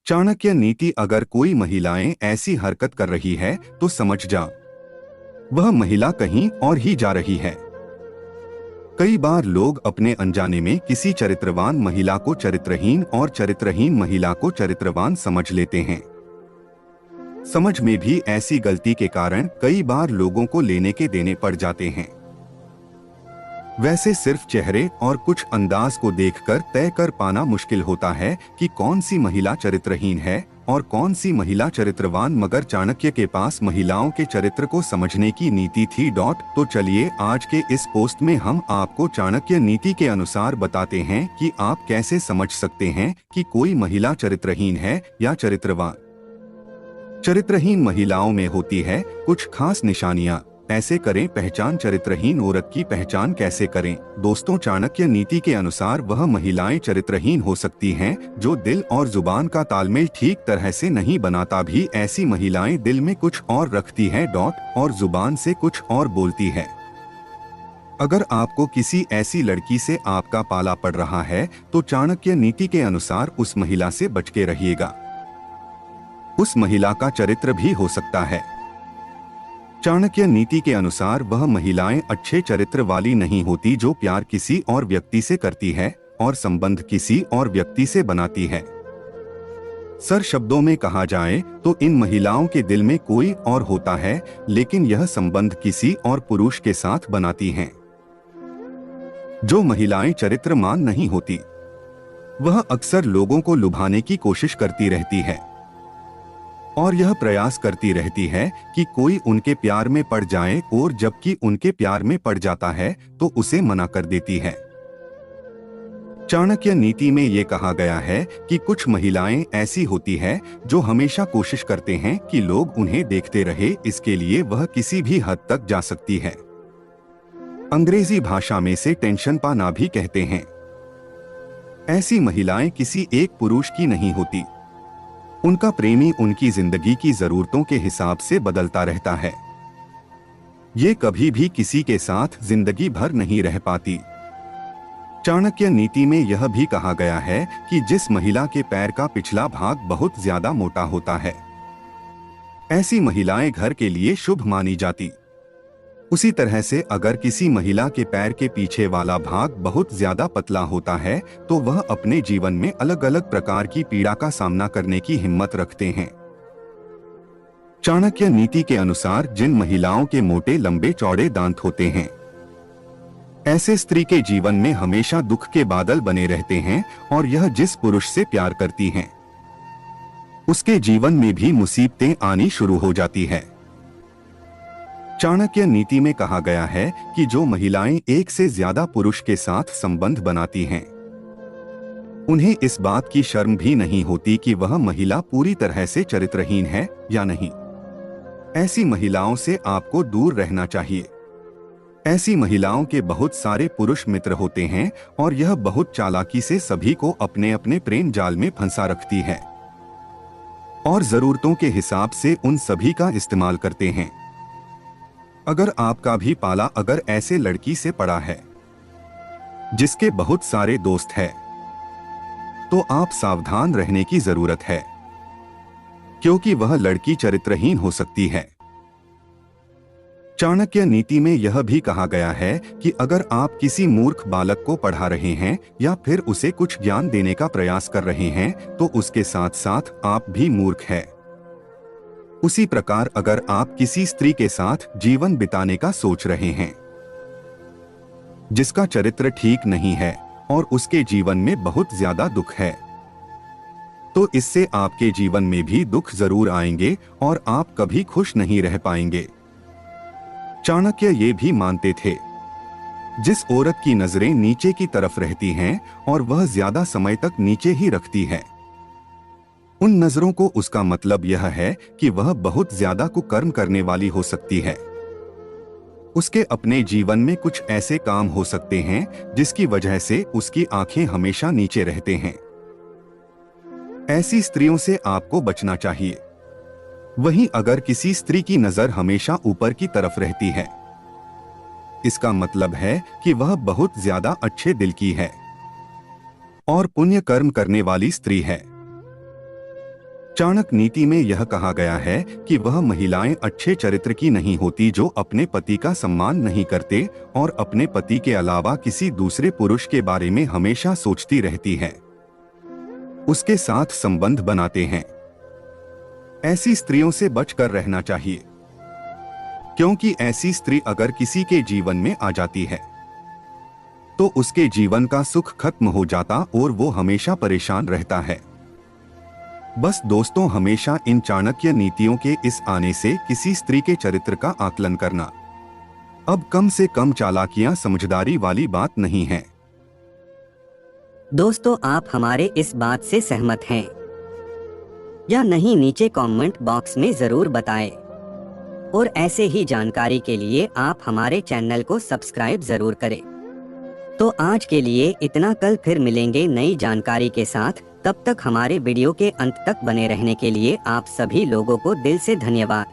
चाणक्य नीति। अगर कोई महिलाएं ऐसी हरकत कर रही है तो समझ जा, वह महिला कहीं और ही जा रही है। कई बार लोग अपने अनजाने में किसी चरित्रवान महिला को चरित्रहीन और चरित्रहीन महिला को चरित्रवान समझ लेते हैं। समझ में भी ऐसी गलती के कारण कई बार लोगों को लेने के देने पड़ जाते हैं। वैसे सिर्फ चेहरे और कुछ अंदाज को देखकर तय कर पाना मुश्किल होता है कि कौन सी महिला चरित्रहीन है और कौन सी महिला चरित्रवान, मगर चाणक्य के पास महिलाओं के चरित्र को समझने की नीति थी। तो चलिए आज के इस पोस्ट में हम आपको चाणक्य नीति के अनुसार बताते हैं कि आप कैसे समझ सकते हैं कि कोई महिला चरित्रहीन है या चरित्रवान। चरित्रहीन महिलाओं में होती है कुछ खास निशानियां, ऐसे करें पहचान। चरित्रहीन औरत की पहचान कैसे करें? दोस्तों, चाणक्य नीति के अनुसार वह महिलाएं चरित्रहीन हो सकती हैं जो दिल और जुबान का तालमेल ठीक तरह से नहीं बनाता भी। ऐसी महिलाएं दिल में कुछ और रखती है और जुबान से कुछ और बोलती है। अगर आपको किसी ऐसी लड़की से आपका पाला पड़ रहा है तो चाणक्य नीति के अनुसार उस महिला से बच के रहिएगा। उस महिला का चरित्र भी हो सकता है। चाणक्य नीति के अनुसार वह महिलाएं अच्छे चरित्र वाली नहीं होती जो प्यार किसी और व्यक्ति से करती है और संबंध किसी और व्यक्ति से बनाती है। सर शब्दों में कहा जाए तो इन महिलाओं के दिल में कोई और होता है, लेकिन यह संबंध किसी और पुरुष के साथ बनाती हैं। जो महिलाएं चरित्रमान नहीं होती वह अक्सर लोगों को लुभाने की कोशिश करती रहती है और यह प्रयास करती रहती है कि कोई उनके प्यार में पड़ जाए, और जबकि उनके प्यार में पड़ जाता है तो उसे मना कर देती है। चाणक्य नीति में ये कहा गया है कि कुछ महिलाएं ऐसी होती है जो हमेशा कोशिश करते हैं कि लोग उन्हें देखते रहे, इसके लिए वह किसी भी हद तक जा सकती है। अंग्रेजी भाषा में से टेंशन पाना भी कहते हैं। ऐसी महिलाएं किसी एक पुरुष की नहीं होती। उनका प्रेमी उनकी जिंदगी की जरूरतों के हिसाब से बदलता रहता है। ये कभी भी किसी के साथ जिंदगी भर नहीं रह पाती। चाणक्य नीति में यह भी कहा गया है कि जिस महिला के पैर का पिछला भाग बहुत ज्यादा मोटा होता है, ऐसी महिलाएं घर के लिए शुभ मानी जाती। उसी तरह से अगर किसी महिला के पैर के पीछे वाला भाग बहुत ज्यादा पतला होता है तो वह अपने जीवन में अलग अलग प्रकार की पीड़ा का सामना करने की हिम्मत रखते हैं। चाणक्य नीति के अनुसार जिन महिलाओं के मोटे लंबे चौड़े दांत होते हैं, ऐसे स्त्री के जीवन में हमेशा दुख के बादल बने रहते हैं और यह जिस पुरुष से प्यार करती हैं, उसके जीवन में भी मुसीबतें आनी शुरू हो जाती है। चाणक्य नीति में कहा गया है कि जो महिलाएं एक से ज्यादा पुरुष के साथ संबंध बनाती हैं, उन्हें इस बात की शर्म भी नहीं होती कि वह महिला पूरी तरह से चरित्रहीन है या नहीं। ऐसी महिलाओं से आपको दूर रहना चाहिए। ऐसी महिलाओं के बहुत सारे पुरुष मित्र होते हैं और यह बहुत चालाकी से सभी को अपने अपने प्रेम जाल में फंसा रखती है और जरूरतों के हिसाब से उन सभी का इस्तेमाल करते हैं। अगर आपका भी पाला अगर ऐसे लड़की से पड़ा है जिसके बहुत सारे दोस्त हैं, तो आप सावधान रहने की जरूरत है, क्योंकि वह लड़की चरित्रहीन हो सकती है। चाणक्य नीति में यह भी कहा गया है कि अगर आप किसी मूर्ख बालक को पढ़ा रहे हैं या फिर उसे कुछ ज्ञान देने का प्रयास कर रहे हैं तो उसके साथ साथ आप भी मूर्ख हैं। उसी प्रकार अगर आप किसी स्त्री के साथ जीवन बिताने का सोच रहे हैं जिसका चरित्र ठीक नहीं है और उसके जीवन में बहुत ज्यादा दुख है, तो इससे आपके जीवन में भी दुख जरूर आएंगे और आप कभी खुश नहीं रह पाएंगे। चाणक्य ये भी मानते थे, जिस औरत की नजरें नीचे की तरफ रहती हैं और वह ज्यादा समय तक नीचे ही रखती है, उन नजरों को उसका मतलब यह है कि वह बहुत ज्यादा कुकर्म करने वाली हो सकती है। उसके अपने जीवन में कुछ ऐसे काम हो सकते हैं जिसकी वजह से उसकी आंखें हमेशा नीचे रहते हैं। ऐसी स्त्रियों से आपको बचना चाहिए। वहीं अगर किसी स्त्री की नजर हमेशा ऊपर की तरफ रहती है, इसका मतलब है कि वह बहुत ज्यादा अच्छे दिल की है और पुण्य कर्म करने वाली स्त्री है। चाणक्य नीति में यह कहा गया है कि वह महिलाएं अच्छे चरित्र की नहीं होती जो अपने पति का सम्मान नहीं करते और अपने पति के अलावा किसी दूसरे पुरुष के बारे में हमेशा सोचती रहती हैं, उसके साथ संबंध बनाते हैं। ऐसी स्त्रियों से बचकर रहना चाहिए, क्योंकि ऐसी स्त्री अगर किसी के जीवन में आ जाती है तो उसके जीवन का सुख खत्म हो जाता और वो हमेशा परेशान रहता है। बस दोस्तों, हमेशा इन चाणक्य नीतियों के इस आने से किसी स्त्री के चरित्र का आकलन करना अब कम से कम चालाकियां समझदारी वाली बात नहीं है। दोस्तों, आप हमारे इस बात से सहमत हैं या नहीं, नीचे कमेंट बॉक्स में जरूर बताएं। और ऐसे ही जानकारी के लिए आप हमारे चैनल को सब्सक्राइब जरूर करें। तो आज के लिए इतना, कल फिर मिलेंगे नई जानकारी के साथ। तब तक हमारे वीडियो के अंत तक बने रहने के लिए आप सभी लोगों को दिल से धन्यवाद।